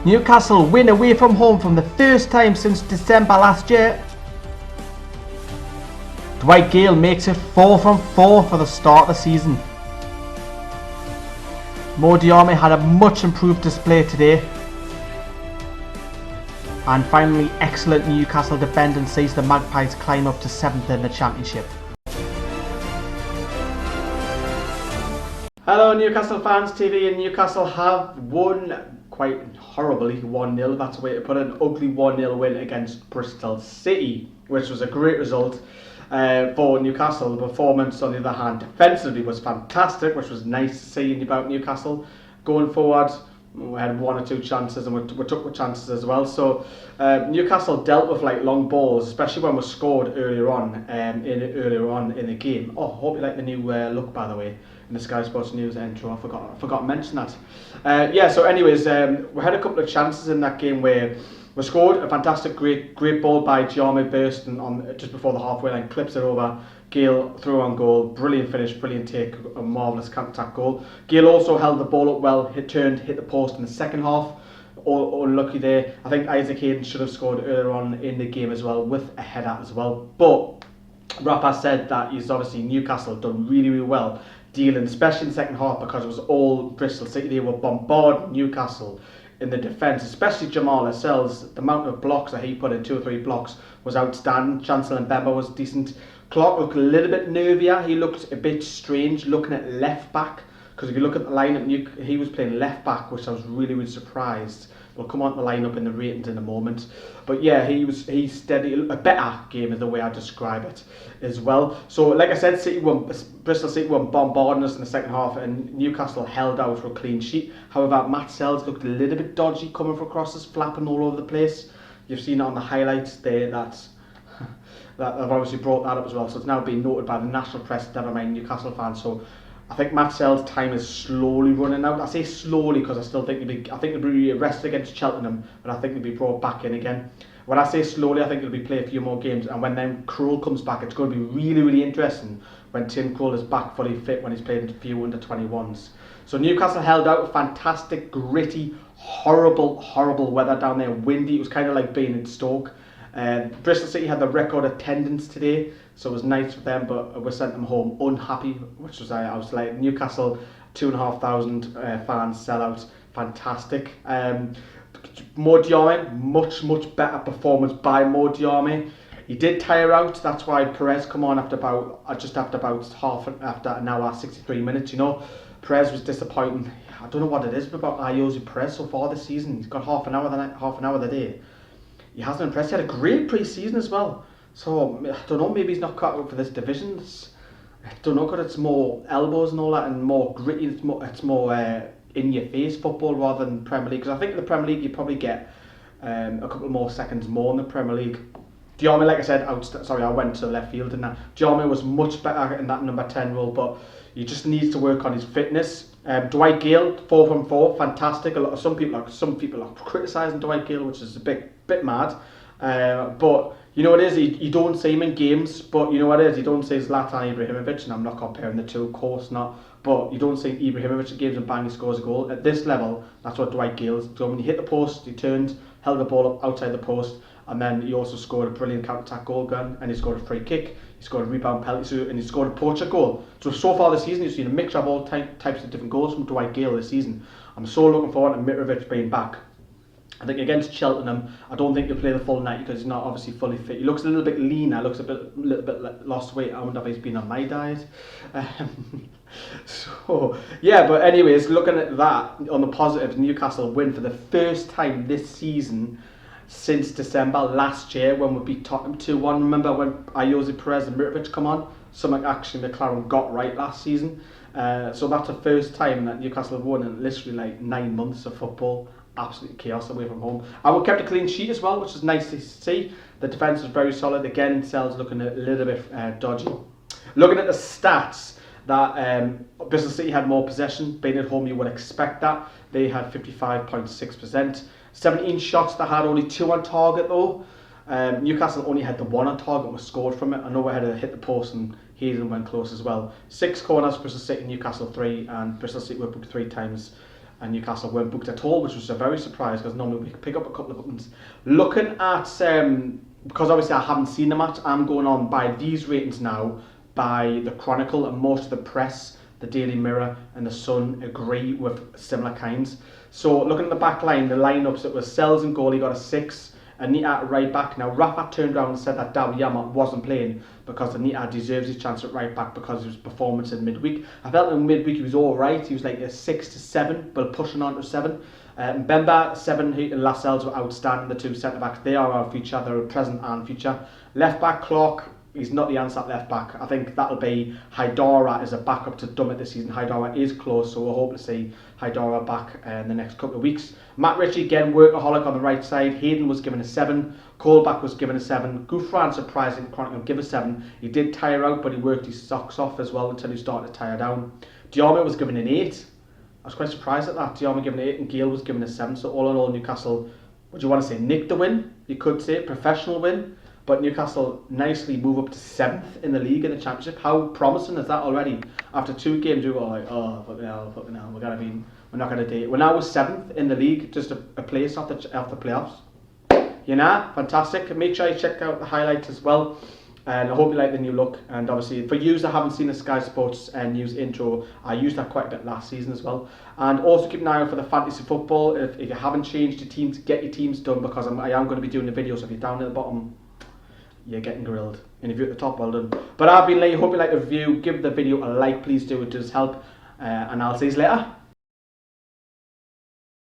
Newcastle win away from home for the first time since December last year. Dwight Gale makes it 4 from 4 for the start of the season. Mo Diarmi had a much improved display today. And finally, excellent Newcastle defending sees the Magpies climb up to 7th in the Championship. Hello Newcastle fans, TV and Newcastle have won quite horribly 1-0, that's the way to put it, an ugly 1-0 win against Bristol City, which was a great result for Newcastle. The performance on the other hand defensively was fantastic, which was nice to see about Newcastle. Going forward, we had 1 or 2 chances and we took the chances as well. So Newcastle dealt with like long balls, especially when we scored earlier on in the game. Oh, hope you like the new look, by the way, in the Sky Sports News intro. I forgot to mention that. Yeah. So, anyways, we had a couple of chances in that game where we scored a fantastic, great ball by Diarmi bursting on just before the halfway line, clips it over. Gale through on goal, brilliant finish, brilliant take, a marvellous counter-attack goal. Gale also held the ball up well, hit the post in the second half. All unlucky there. I think Isaac Hayden should have scored earlier on in the game as well, with a header as well. But Rapper said that he's obviously Newcastle done really, really well dealing, especially in the second half, because it was all Bristol City. They were bombarding Newcastle in the defence, especially Jamal Lascelles. The amount of blocks that he put in, 2 or 3 blocks, was outstanding. Chancellor and Bemba was decent. Clark looked a little bit nervier. He looked a bit strange looking at left back, because if you look at the lineup, he was playing left back, which I was really, really surprised. We'll come on to the lineup in the ratings in a moment. But yeah, he steady, a better game is the way I describe it as well. So like I said, Bristol City were bombarding us in the second half, and Newcastle held out for a clean sheet. However, Matt Sells looked a little bit dodgy coming from crosses, flapping all over the place. You've seen it on the highlights there, that I've obviously brought that up as well. So it's now being noted by the national press, never mind Newcastle fans. So I think Matt Sells' time is slowly running out. I say slowly because I still think he'll be arrested against Cheltenham, but I think he'll be brought back in again. When I say slowly, I think he'll be playing a few more games, and when then Krul comes back, it's going to be really, really interesting when Tim Krul is back fully fit, when he's playing a few under-21s. So Newcastle held out, fantastic, gritty, horrible weather down there, windy. It was kind of like being in Stoke. Bristol City had the record attendance today, so it was nice for them, but we sent them home unhappy, which was I was like, Newcastle 2,500 fans sellout, fantastic. Mo Diarmi, much better performance by Mo Diarmi. He did tire out, that's why Perez come on after about an hour, 63 minutes. You know, Perez was disappointing. I don't know what it is about Ayoze Perez so far this season. He's got half an hour the day. He hasn't impressed. He had a great pre-season as well. So I don't know, maybe he's not cut out for this division. I don't know, because it's more elbows and all that, and more gritty. It's more in your face football rather than Premier League. Because I think in the Premier League you probably get a couple more seconds more in the Premier League. Diarmi, like I said, I went to left field, and Diarmi was much better in that number 10 role, but he just needs to work on his fitness. Dwight Gale, 4 from 4, fantastic. Some people are criticising Dwight Gale, which is a bit mad. But you know what it is, you don't see him in games, but you know what it is, you don't see Zlatan Ibrahimovic, and I'm not comparing the two, of course not, but you don't see Ibrahimovic in games and bang, he scores a goal. At this level, that's what Dwight Gale is. So when he hit the post, he turned, held the ball up outside the post, and then he also scored a brilliant counter-attack goal gun, and he scored a free kick, he scored a rebound penalty, and he scored a poacher goal. So far this season, you've seen a mixture of all types of different goals from Dwight Gale this season. I'm so looking forward to Mitrovic being back. I think against Cheltenham, I don't think he'll play the full night because he's not obviously fully fit. He looks a little bit leaner, looks a little bit lost weight. I wonder if he's been on my diet. So yeah, but anyways, looking at that on the positives, Newcastle win for the first time this season since December last year when we beat Tottenham 2-1. Remember when Ayoze Perez and Mitrovic come on? Something actually McLaren got right last season. So that's the first time that Newcastle have won in literally like 9 months of football. Absolute chaos away from home. And we kept a clean sheet as well, which is nice to see. The defence was very solid. Again, Sells looking a little bit dodgy. Looking at the stats, that Bristol City had more possession. Being at home, you would expect that. They had 55.6%. 17 shots, they had only 2 on target though. Newcastle only had the 1 on target and was scored from it. I know we had to hit the post and Hayden went close as well. 6 corners, Bristol City, Newcastle 3, and Bristol City were booked 3 times. and Newcastle weren't booked at all, which was a very surprise because normally we could pick up a couple of bookings. Looking at, because obviously I haven't seen the match, I'm going on by these ratings now, by the Chronicle, and most of the press, the Daily Mirror and the Sun agree with similar kinds. So looking at the back line, the lineups, it was Sells and goal, he got a 6. Anita at right back. Now Rafa turned around and said that Dawiyama wasn't playing because Anita deserves his chance at right back because of his performance in midweek. I felt in midweek he was alright. He was like a 6 to 7, but pushing on to 7. Mbemba, 7, and Lascelles were outstanding. The two centre backs, they are our future. They're present and future. Left back Clark, he's not the answer at left back. I think that'll be Haidara as a backup to Dummett this season. Haidara is close, so we'll hope to see Haidara back in the next couple of weeks. Matt Ritchie, again, workaholic on the right side. Hayden was given a 7. Colback was given a 7. Gouffran, surprising, Chronicle give a 7. He did tire out, but he worked his socks off as well until he started to tire down. Diarma was given an 8. I was quite surprised at that. Diarma given an 8 and Gale was given a 7. So all in all, Newcastle, would you want to say, nicked the win? You could say, professional win. But Newcastle nicely move up to 7th in the league in the Championship. How promising is that already? After 2 games, we were like, oh, fucking hell, we're not gonna do it. We're now 7th in the league, just a place off the playoffs. You know, fantastic. Make sure you check out the highlights as well. And I hope you like the new look. And obviously, for you that haven't seen the Sky Sports news intro, I used that quite a bit last season as well. And also keep an eye out for the fantasy football. If you haven't changed your teams, get your teams done, because I am going to be doing the videos. If you're down at the bottom, you're getting grilled. And if you're at the top, well done. But I've been Lee. Hope you like the review. Give the video a like, please do. It does help. And I'll see you later.